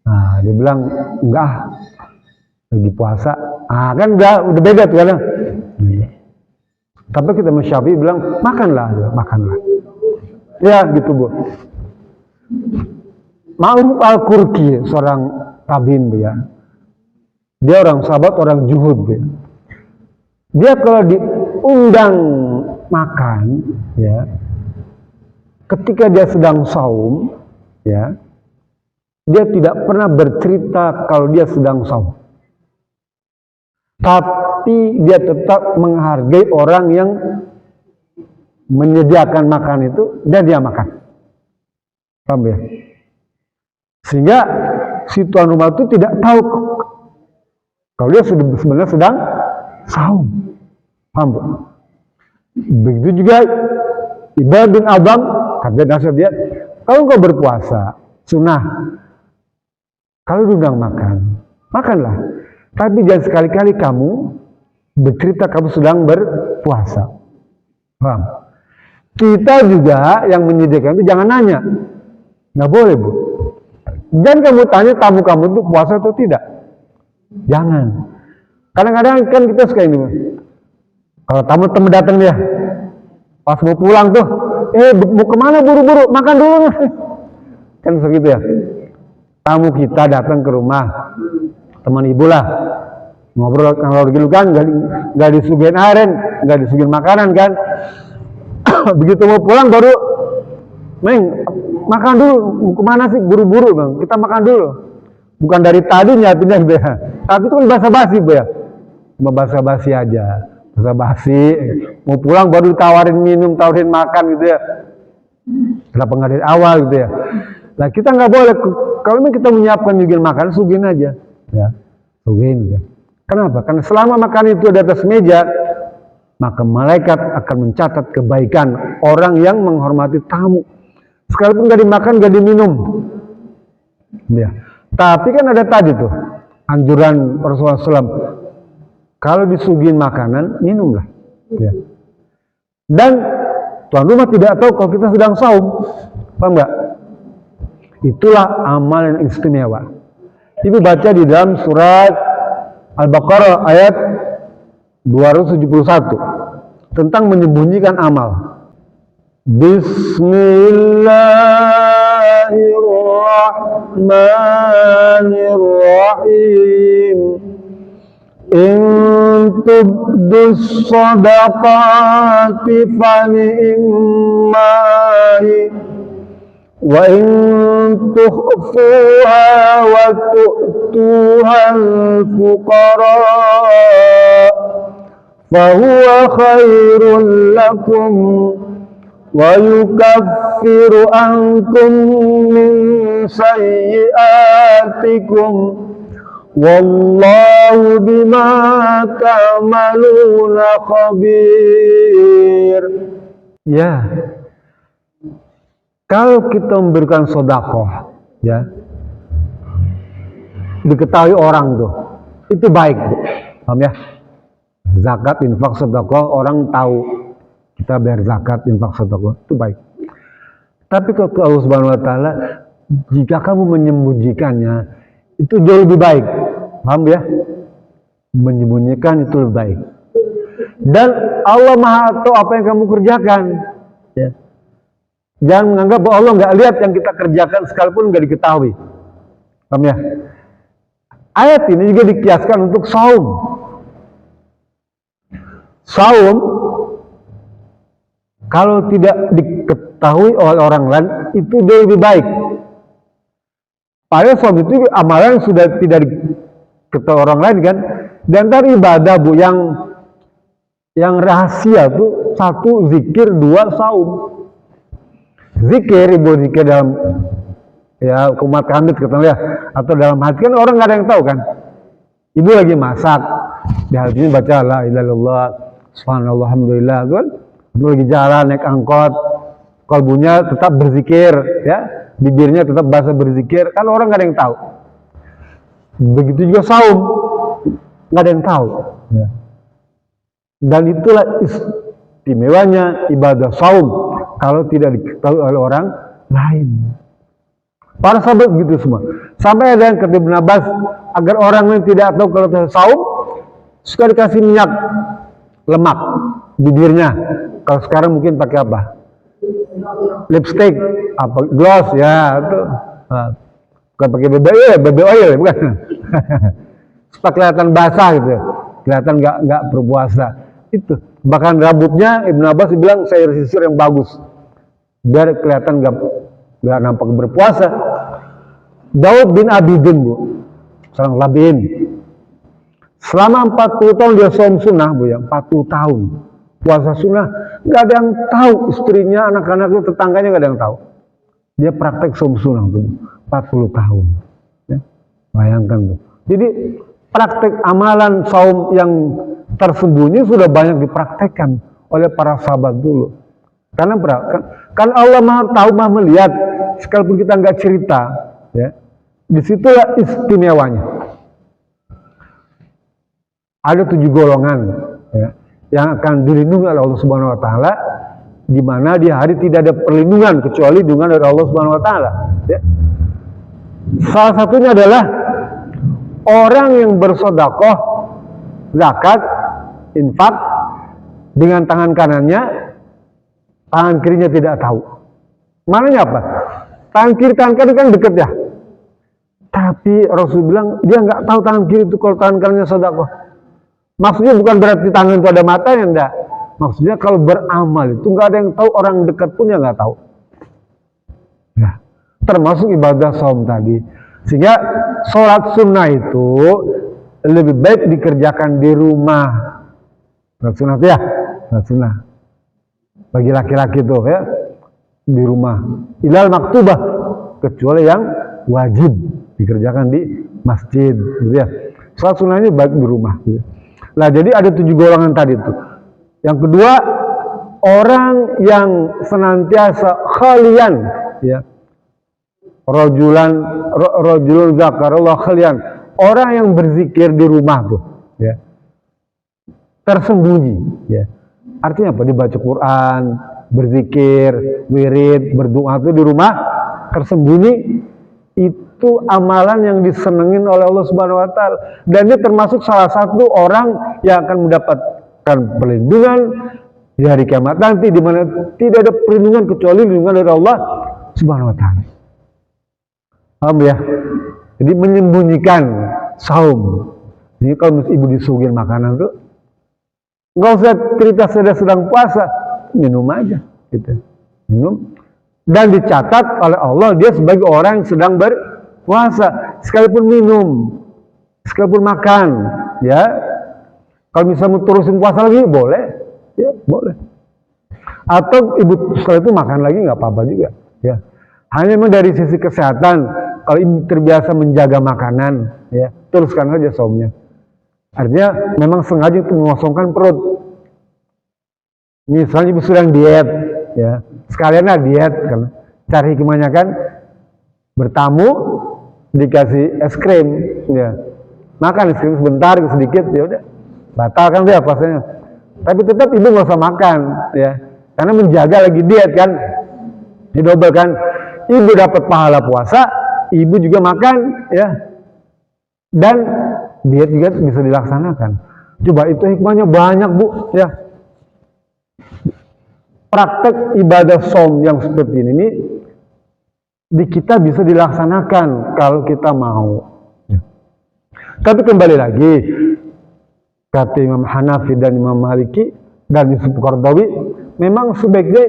Nah, dia bilang enggak, lagi puasa. Kan udah beda tuh kan. Tapi kita Syafi'i bilang makanlah, makanlah. Ya gitu, Bu. Ma'ruf al-Qurki, seorang tabi'in, Bu, ya. Dia orang sahabat, orang zuhud, Bu, ya. Dia kalau diundang makan, ya, ketika dia sedang saum, ya, dia tidak pernah bercerita kalau dia sedang saum. Tapi dia tetap menghargai orang yang menyediakan makan itu dan dia makan. Paham ya? Sehingga si tuan rumah itu tidak tahu kalau dia sebenarnya sedang saum. Paham, Bu? Begitu juga Ibrahim bin Abam, kata nasihat dia, kalau kau berpuasa sunnah, kalau diundang makan, makanlah. Tapi jangan sekali-kali kamu bercerita kamu sedang berpuasa. Paham? Kita juga yang menyediakan itu jangan nanya. Nggak boleh, Bu. Jangan kamu tanya tamu kamu itu puasa atau tidak. Jangan. Kadang-kadang kan kita suka ini, kalau tamu datang dia, pas mau pulang tuh, mau kemana buru-buru, makan dulu. Kan segitu ya. Tamu kita datang ke rumah, teman ibu lah, ngobrol kalau dulu kan nggak disuguhin aren, nggak disuguhin makanan kan. Begitu mau pulang baru, makan dulu. Kemana sih? Buru-buru bang, kita makan dulu. Bukan dari tadi nyiapinnya gitu ya. Tapi itu kan basa-basi bu ya, cuma basa-basi aja, basa-basi. Mau pulang baru ditawarin minum, tawarin makan gitu ya. Kenapa nggak dari awal gitu ya? Nah kita nggak boleh, kalau memang kita menyiapkan juga makan, suguhin aja, ya, suguhin. Ya. Kenapa? Karena selama makan itu di atas meja, maka malaikat akan mencatat kebaikan orang yang menghormati tamu. Sekalipun nggak dimakan, nggak diminum. Ya. Tapi kan ada tadi tuh anjuran Rasulullah SAW, kalau disuguhin makanan, minumlah. Ya. Dan tuan rumah tidak tahu kalau kita sedang saum, paham nggak? Itulah amal yang istimewa. Ibu baca di dalam surat Al-Baqarah ayat 271 tentang menyembunyikan amal. Bismillahirrahmanirrahim. In tubdus sadaqati fani'immahi wa in tukhfuha wa tu'tuha al-fuqara fahuwa khairun lakum wa yukaffiru ankum min sayyi'atikum wallahu bima ta'maluna khabir. Ya, kalau kita memberikan sedekah, ya, diketahui orang tuh, itu baik, paham ya? Zakat, infak, sedekah, orang tahu kita bayar zakat, infak, sedekah, itu baik. Tapi kalau Allah Subhanahu Wa Taala, jika kamu menyembunyikannya, itu jauh lebih baik, paham ya? Menyembunyikan itu lebih baik. Dan Allah Maha tahu apa yang kamu kerjakan. Ya. Jangan menganggap bahwa Allah nggak lihat yang kita kerjakan sekalipun nggak diketahui. Paham ya? Ayat ini juga dikiaskan untuk saum. Saum kalau tidak diketahui oleh orang lain itu jauh lebih baik. Padahal saum itu amalan sudah tidak diketahui orang lain kan. Dan dari ibadah bu yang rahasia tuh satu zikir, dua saum. Zikir, ibu zikir dalam ya kumat hamid katanya ya, atau dalam hati kan orang nggak ada yang tahu kan. Ibu lagi masak, di hatinya baca la ilaha illallah, subhanallah, alhamdulillah, kan? Ibu lagi jalan naik angkot, kalbunya tetap berzikir, ya, bibirnya tetap bahasa berzikir, kan orang nggak ada yang tahu. Begitu juga saum, nggak ada yang tahu. Ya. Dan itulah istimewanya ibadah saum. Kalau tidak diketahui oleh orang lain. Para sahabat gitu semua. Sampai ada yang kata Ibn Abbas, agar orang lain tidak tahu kalau saum, suka dikasih minyak lemak bibirnya. Kalau sekarang mungkin pakai apa? Lipstick, apa gloss ya itu. Bukan pakai BB oil, bukan. Supaya kelihatan basah gitu. Kelihatan nggak berpuasa. Itu. Bahkan rambutnya Ibn Abbas bilang saya sisir yang bagus biar kelihatan nggak nampak berpuasa. Daud bin Abidin bu, seorang tabi'in, selama 40 tahun dia saum sunnah bu ya, 40 tahun puasa sunnah, nggak ada yang tahu, istrinya, anak-anaknya, tetangganya nggak ada yang tahu. Dia praktek saum sunnah tuh 40 tahun. Ya. Bayangkan tuh. Jadi praktek amalan saum yang tersembunyi sudah banyak dipraktekkan oleh para sahabat dulu. Karena kan Allah Maha tahu, Maha melihat, sekalipun kita nggak cerita, ya, disitulah istimewanya. Ada 7 golongan, ya, yang akan dilindungi oleh Allah Subhanahu Wa Taala, di mana di hari tidak ada perlindungan kecuali dengan dari Allah Subhanahu Wa Taala. Ya. Salah satunya adalah orang yang bersedekah, zakat, infak dengan tangan kanannya, tangan kirinya tidak tahu. Maknanya apa? Tangan kiri, tangan kanan kan dekat ya. Tapi Rasul bilang dia nggak tahu tangan kiri itu kalau tangan kanannya sedekah. Maksudnya bukan berarti tangan itu ada matanya, enggak. Maksudnya kalau beramal itu nggak ada yang tahu, orang dekat pun yang nggak tahu. Nah, termasuk ibadah saum tadi. Sehingga sholat sunnah itu lebih baik dikerjakan di rumah. Sholat sunnah itu ya, sholat sunnah. Bagi laki-laki itu ya, di rumah. Ilal maktubah, kecuali yang wajib dikerjakan di masjid, gitu ya. Sholat sunnah ini baik di rumah. Gitu. Nah, jadi ada 7 golongan tadi itu. Yang kedua, orang yang senantiasa khalian, ya. Rajulun zakarallah khalian. Orang yang berzikir di rumah tuh, ya. Tersembunyi, ya. Artinya apa? Dibaca Quran, berzikir, wirid, berdoa itu di rumah tersembunyi, itu amalan yang disenengin oleh Allah Subhanahu wa taala, dan dia termasuk salah satu orang yang akan mendapatkan perlindungan di hari kiamat nanti, di mana tidak ada perlindungan kecuali perlindungan dari Allah Subhanahu wa taala. Paham ya? Jadi menyembunyikan saum. Jadi kalau ibu disuguhin makanan tuh nggak usah cerita sedang puasa, minum aja, gitu. Minum dan dicatat oleh Allah dia sebagai orang yang sedang berpuasa, sekalipun minum, sekalipun makan, ya. Kalau misalnya mau terusin puasa lagi boleh, ya boleh. Atau ibu setelah itu makan lagi nggak apa-apa juga, ya. Hanya memang dari sisi kesehatan, kalau ibu terbiasa menjaga makanan, ya teruskan saja saumnya. Artinya memang sengaja untuk mengosongkan perut. Misalnya ibu sedang diet, ya sekalianlah diet, karena cari hikmahnya kan bertamu dikasih es krim, ya makan es krim sebentar sedikit, ya udah batal kan dia puasanya. Tapi tetap ibu nggak usah makan, ya karena menjaga lagi diet kan, didobel kan, ibu dapat pahala puasa, ibu juga makan, ya dan diet juga bisa dilaksanakan. Coba itu hikmahnya banyak bu, ya. Praktek ibadah saum yang seperti ini di kita bisa dilaksanakan kalau kita mau. Ya. Tapi kembali lagi, kata Imam Hanafi dan Imam Maliki dan Yusuf Qaradawi, memang sebaiknya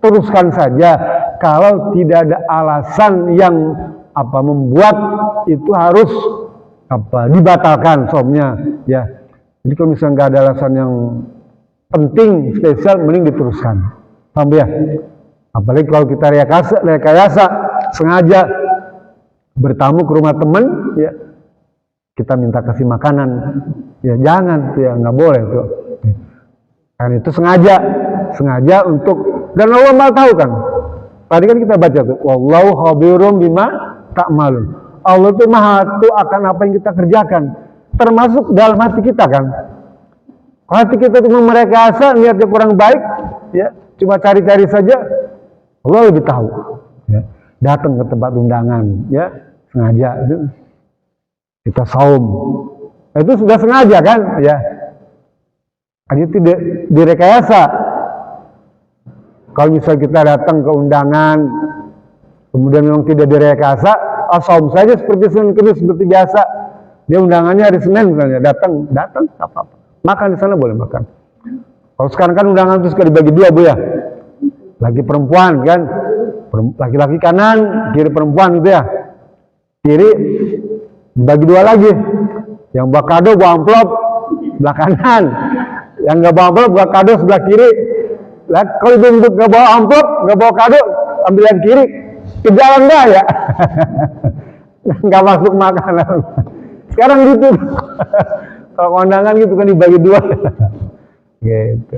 teruskan saja kalau tidak ada alasan yang membuat itu harus dibatalkan saumnya, ya. Jadi kalau misalnya nggak ada alasan yang penting spesial, mending diteruskan. Paham ya? Apalagi kalau kita rekayasa sengaja bertamu ke rumah teman, ya kita minta kasih makanan, ya jangan, ya nggak boleh tuh. Kan itu sengaja untuk, dan Allah Maha tahu kan. Tadi kan kita baca tuh, wallahu khabirum bima ta'malun. Allah itu Maha tahu akan apa yang kita kerjakan, termasuk dalam hati kita kan. Kalau hati kita cuma merekayasa, niatnya kurang baik, ya cuma cari-cari saja, Allah lebih tahu. Ya. Datang ke tempat undangan, ya sengaja kita saum, itu sudah sengaja kan, ya. Ini tidak direkayasa. Kalau misalnya kita datang ke undangan, kemudian memang tidak direkayasa, saum saja seperti Senin Kemis seperti biasa. Dia undangannya hari Senin misalnya, datang apa-apa. Makan di sana boleh makan. Kalau sekarang kan undangan itu suka dibagi 2 bu ya. Laki perempuan kan, laki-laki kanan, kiri perempuan gitu ya. Kiri dibagi 2 lagi. Yang bawa kado bawa amplop sebelah kanan, yang nggak bawa amplop bawa kado sebelah kiri. Lah kalau itu nggak bawa amplop, nggak bawa kado, ambil yang kiri, ke jalan dah ya. Nggak masuk makanan. Sekarang gitu. Kalau kondangan gitu kan dibagi 2. Gitu.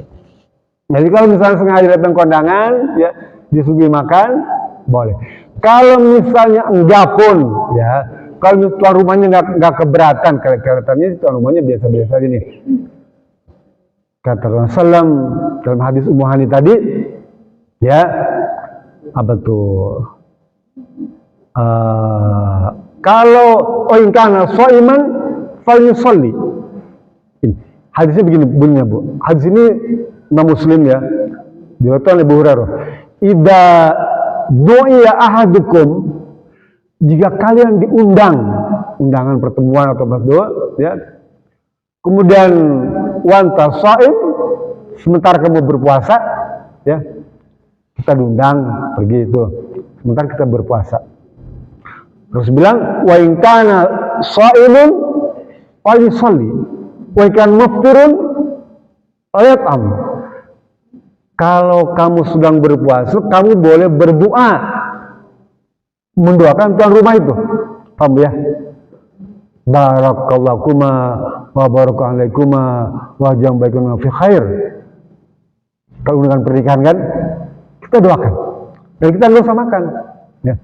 Jadi kalau misalnya sengaja datang kondangan, ya disuguhi makan, boleh. Kalau misalnya enggak pun, ya kalau tuan rumahnya nggak keberatan, kelihatannya tuan rumahnya biasa-biasa aja nih. Kata Rasulullah dalam hadis Ummu Hani tadi, ya apa tuh? Kalau ingkana shaiman falyusalli. Hadisnya begini bunyinya bu. Hadis ini Imam Muslim ya, diriwayatkan oleh Abu Hurairah. Idza du'iya ahadukum, jika kalian diundang, undangan pertemuan atau berdoa, ya, ke kemudian wanta shaim, sementara kamu berpuasa, ya, kita diundang pergi itu, sementara kita berpuasa. Terus bilang, wa in kana shaimun falyusalli, wa in kana muftirun falyat'am. Kalau kamu sedang berpuasa, kamu boleh berdoa, mendoakan tuan rumah itu. Paham ya? Barakallahuma wa barakalaikuma wa jambaikuma fi khair. Kalau dengan pernikahan kan, kita doakan. Dan kita nggak usah makan. Ya.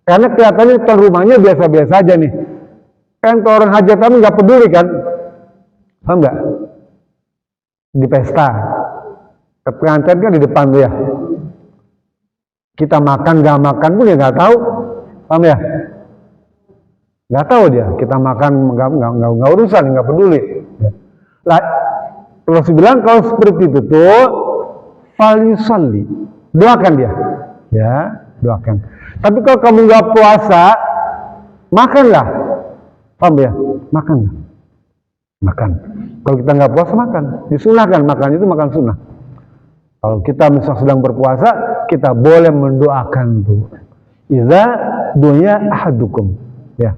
Karena kelihatannya tuan rumahnya biasa-biasa aja nih. Kan kalau orang hajat kami nggak peduli kan. Paham nggak? Di pesta. Pengantin kan di depan tuh ya. Kita makan nggak makan pun ya nggak tahu. Paham ya? Nggak tahu dia, kita makan nggak urusan, nggak peduli. Lah, Rasul bilang kalau seperti itu tuh, falyusalli, doakan dia, ya, doakan. Tapi kalau kamu nggak puasa, makanlah, paham ya? Makanlah, makan. Kalau kita nggak puasa makan, disunahkan makan itu makan sunnah. Kalau kita misalnya sedang berpuasa, kita boleh mendoakan tuh. Iza dunya ahadukum, ya.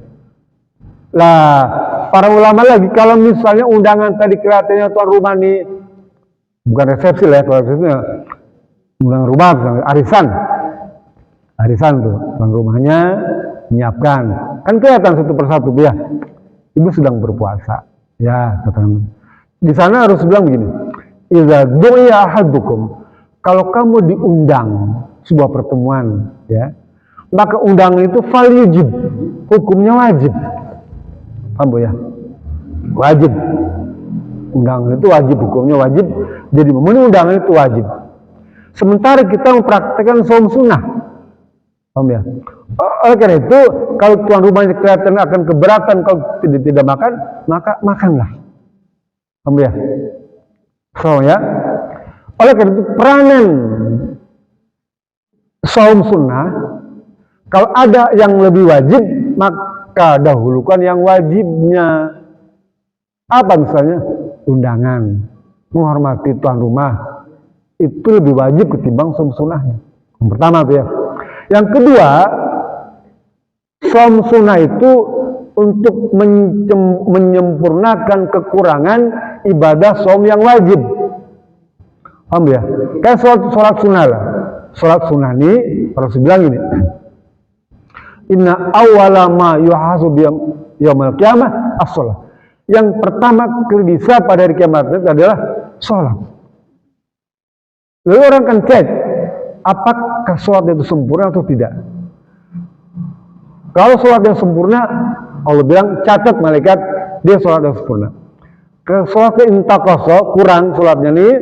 Lah, para ulama lagi kalau misalnya undangan tadi kelihatannya tuan rumah nih bukan resepsi lah ya, kalau resepsinya undangan rumah, arisan tuh, tuan rumahnya menyiapkan, kan kelihatan satu persatu ya, ibu sedang berpuasa, ya katakan. Di sana harus bilang begini, iza du'a ahadukum, kalau kamu diundang sebuah pertemuan, ya, maka undangan itu falyujib, hukumnya wajib. Paham ya? Wajib. Undangan itu wajib, hukumnya wajib. Jadi memenuhi undangan itu wajib. Sementara kita mempraktekkan saum sunnah. Paham ya? Oleh karena itu, kalau tuan rumahnya kelihatan akan keberatan kalau tidak makan, maka makanlah. Paham ya? So ya. Oleh karena itu peranan saum sunnah, kalau ada yang lebih wajib, maka dahulukan yang wajibnya. Apa misalnya? Undangan, menghormati tuan rumah, itu lebih wajib ketimbang saum sunnahnya. Yang pertama tuh ya. Yang kedua, saum sunnah itu untuk menyempurnakan kekurangan ibadah saum yang wajib. Paham ya? Kayak sholat sunnah lah. Sholat sunnah ini, harus bilang ini. Inna awwala ma yuhasabu yaumil qiyamah as-shalah. Yang pertama bisa pada hari kiamat itu adalah sholat. Lalu orang akan cek apakah sholat itu sempurna atau tidak. Kalau sholat yang sempurna, Allah bilang catat malaikat dia sholat yang sempurna. Kalau sholatnya intaqasa, kurang sholatnya nih,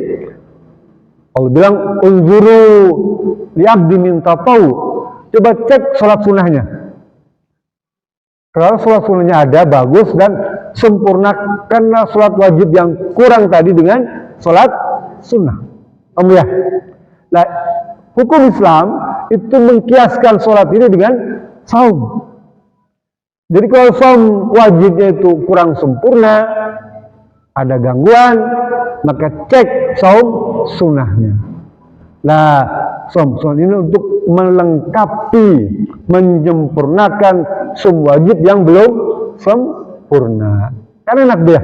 Allah bilang unzuru li'abdi min tatawwu. Coba cek sholat sunnahnya. Kalau sholat sunnahnya ada, bagus, dan sempurnakanlah sholat wajib yang kurang tadi dengan sholat sunnah. Ya. Nah, hukum Islam itu mengkiaskan sholat ini dengan saum. Jadi kalau saum wajibnya itu kurang sempurna, ada gangguan, maka cek saum sunnahnya. Nah, saum ini untuk melengkapi, menyempurnakan saum wajib yang belum sempurna. Kan enak dia.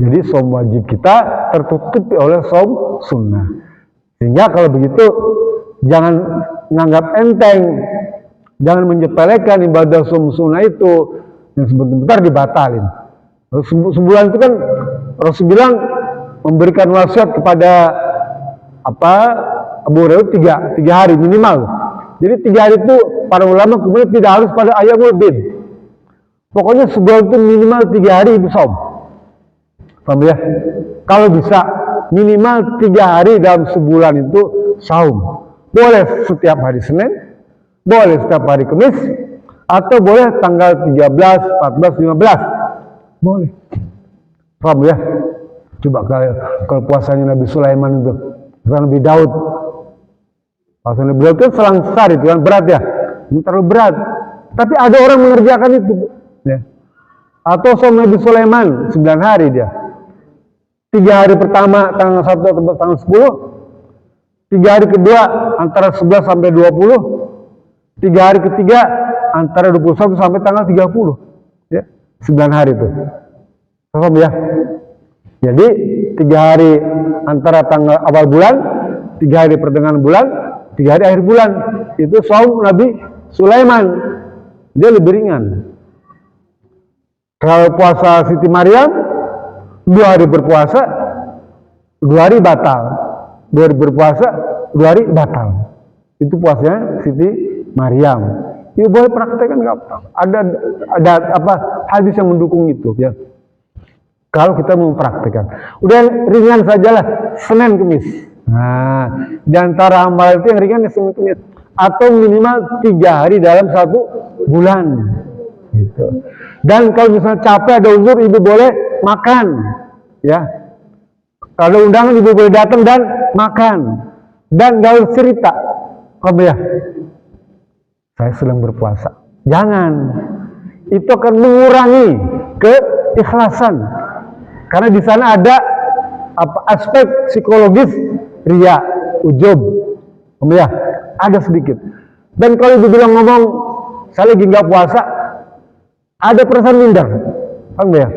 Jadi saum wajib kita tertutupi oleh saum sunnah. Sehingga kalau begitu jangan menganggap enteng, jangan menyepelekan ibadah saum sunnah itu yang sebentar dibatalin. Sebulan itu kan Rasul bilang memberikan wasiat kepada Abu Hurairah tiga hari minimal. Jadi 3 hari itu para ulama kemudian tidak harus pada ayyamul bid. Pokoknya sebulan itu minimal 3 hari itu saum. Paham ya? Kalau bisa minimal 3 hari dalam sebulan itu saum. Boleh setiap hari Senin, boleh setiap hari Kamis, atau boleh tanggal 13, 14, 15. Boleh. Paham ya? Coba kalau puasanya Nabi Sulaiman itu, Nabi Daud. Puasanya Nabi Daud itu selangsar itu kan berat ya. Ini terlalu berat. Tapi ada orang mengerjakan itu. Ya. Atau saum Nabi Sulaiman 9 hari dia. 3 hari pertama tanggal 1 atau tanggal 10, 3 hari kedua antara 11 sampai 20, 3 hari ketiga antara 21 sampai tanggal 30. Ya, 9 hari itu. Paham ya? Jadi 3 hari antara tanggal awal bulan, 3 hari pertengahan bulan, 3 hari akhir bulan. Itu saum Nabi Sulaiman. Dia lebih ringan. Kalau puasa Siti Maryam 2 hari berpuasa, 2 hari batal. 2 hari berpuasa, 2 hari batal. Itu puasanya Siti Maryam. Ya boleh praktekkan, nggak apa. Ada apa hadis yang mendukung itu ya. Kalau kita mau praktekkan, udah ringan sajalah Senin Kemis. Nah, di antara amal itu yang ringan ya Senin Kemis, atau minimal 3 hari dalam 1 bulan. Gitu. Dan kalau misalnya capek ada uzur, ibu boleh makan, ya. Kalau undangan ibu boleh datang dan makan, dan gak harus cerita, ya, saya sedang berpuasa. Jangan, itu akan mengurangi keikhlasan, karena di sana ada aspek psikologis ria, ujub, ya, ada sedikit. Dan kalau ibu bilang ngomong, saya lagi nggak puasa, ada perasaan minder, ya.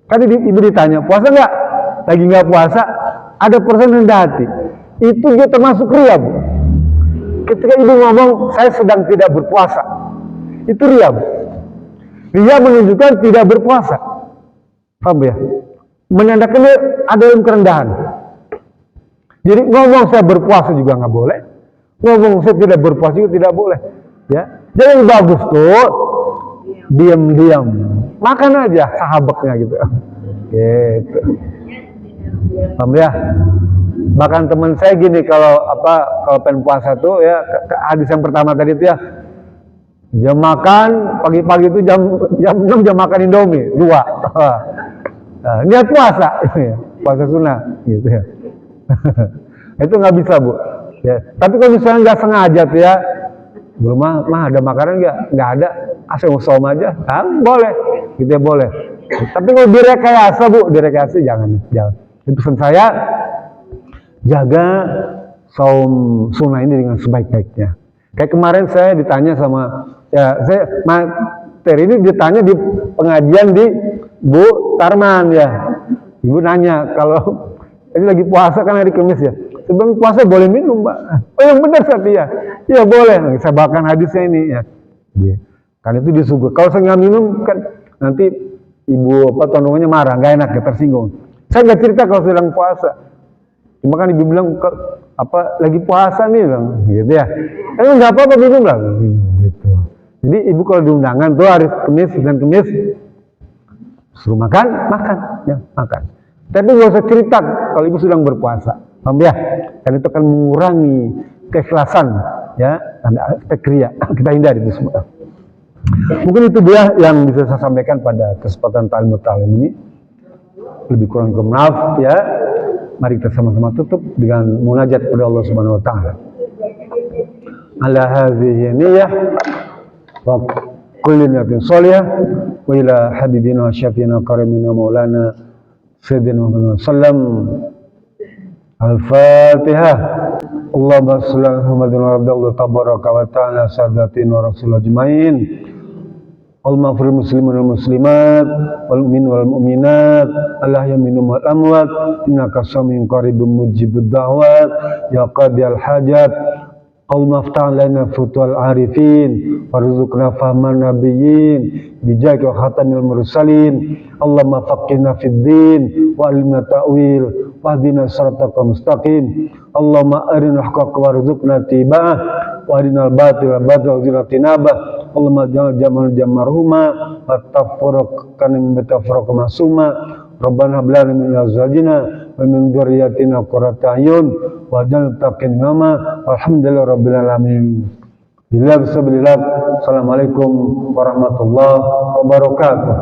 Kan ibu ditanya, puasa nggak? Lagi nggak puasa, ada perasaan rendah hati. Itu juga termasuk ria, Bu. Ketika ibu ngomong, saya sedang tidak berpuasa, itu ria, Bu. Ria menunjukkan tidak berpuasa, paham ya? Menandakan ada yang kerendahan. Jadi ngomong saya berpuasa juga nggak boleh, ngomong saya tidak berpuasa juga tidak boleh, ya. Jadi yang bagus tuh diam-diam makan aja sahabatnya gitu, gitu. Paham ya? Bahkan teman saya gini, kalau pengen puasa tuh ya, hadis yang pertama tadi itu ya, jam makan pagi-pagi itu jam 6 jam makan Indomie 2. Nah, niat puasa, puasa sunnah gitu ya. Itu nggak bisa, Bu. Ya. Tapi kalau misalnya nggak sengaja tuh ya, belum mah ada makanan nggak ada, asal saum aja, boleh, gitu ya, boleh. Tapi kalau direkayasa, Bu, direkayasa jangan. Itu pesan saya, jaga saum sunnah ini dengan sebaik-baiknya. Kayak kemarin saya ditanya sama, ya saya materi ini ditanya di pengajian di Bu Tarman ya. Ibu nanya, kalau ini lagi puasa kan hari Kamis ya, sebelum puasa boleh minum, Mbak? Oh yang benar tapi ya, iya boleh. Saya bawakan hadisnya ini ya. Kan itu disuguh. Kalau saya nggak minum kan nanti ibu namanya marah, nggak enak, ya, tersinggung. Saya nggak cerita kalau sedang puasa. Cuma kan ibu bilang lagi puasa nih, bang, gitu ya. Tapi nggak apa-apa minum lah, gitu. Jadi ibu kalau di undangan tuh hari Kamis dan Kamis suruh makan, ya makan. Tapi nggak usah cerita kalau ibu sedang berpuasa, paham ya? Karena itu akan mengurangi keikhlasan, ya, ada aspek ria. Kita hindari itu semua. Mungkin itu dia yang bisa saya sampaikan pada kesempatan ta'lim ini. Lebih kurang maaf ya. Mari kita sama-sama tutup dengan munajat kepada Allah Subhanahu wa taala. Ala hadhihi niyyah wa kulli niyatin shalihah wa ila habibina wa syafiina karimina maulana sayyidina Muhammad sallam. Al-Fatihah. Allahumma shalli ala Muhammadin wa rabbil tabaraka wa ta'ala sadatin wa rasul ajmain. Allahumma fir muslimin wal muslimat wal mu'min wal mu'minat al-ahya minhum wal amwat innaka samiun qaribun mujibud da'wat ya qadiyal hajat. Allahumma aftah lana futuhal arifin warzuqna fahman nabiyyin bijaka khatamil mursalin. Allahumma faqihna fid din wa alimna ta'wil wahdina siratal mustaqim. Allahumma arina haqqaka warzuqna tiba'ah wa arinal batila batila tinabah. Allahumma jangan jamarhuma wa tafurqan min tafurq masuma. Rabbana hab lana min azwajina wa min dzurriyyatina qurrata a'yun waj'alna muttaqin imama. Walhamdulillahi rabbil alamin. Assalamualaikum warahmatullahi wabarakatuh.